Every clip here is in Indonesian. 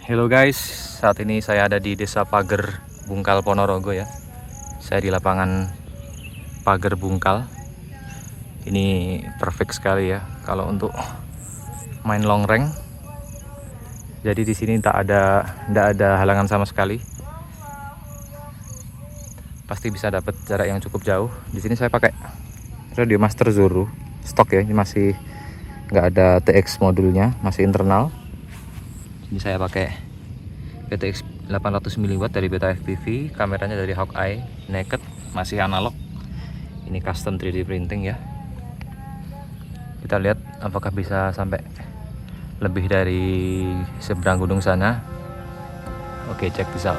Halo guys, saat ini saya ada di Desa Pager Bungkal, Ponorogo ya. Saya di lapangan Pager Bungkal. Ini perfect sekali ya kalau untuk main long range. Jadi di sini tidak ada halangan sama sekali. Pasti bisa dapat jarak yang cukup jauh. Di sini saya pakai Radio Master Zuru stok ya. Ini masih nggak ada TX modulnya, masih internal. Ini saya pakai VTX 800 mW dari Beta FPV, kameranya dari Hawkeye naked, masih analog. Ini custom 3D printing ya. Kita lihat apakah bisa sampai lebih dari seberang gunung sana. Oke, cek bisa.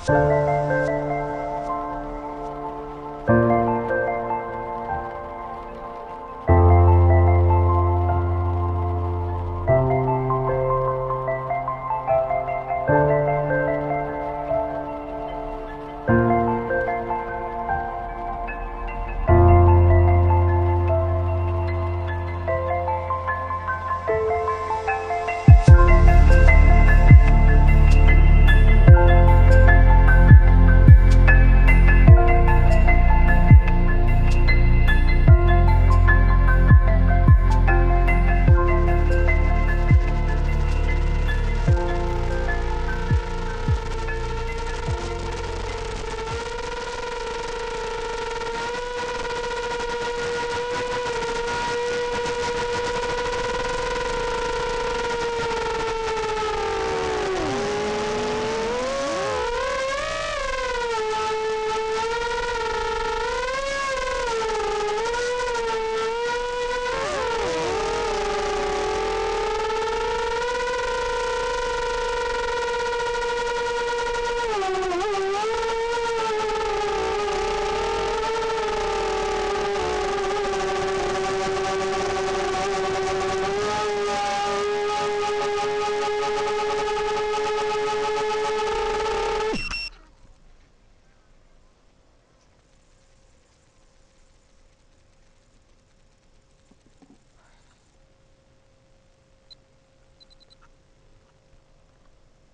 Bye.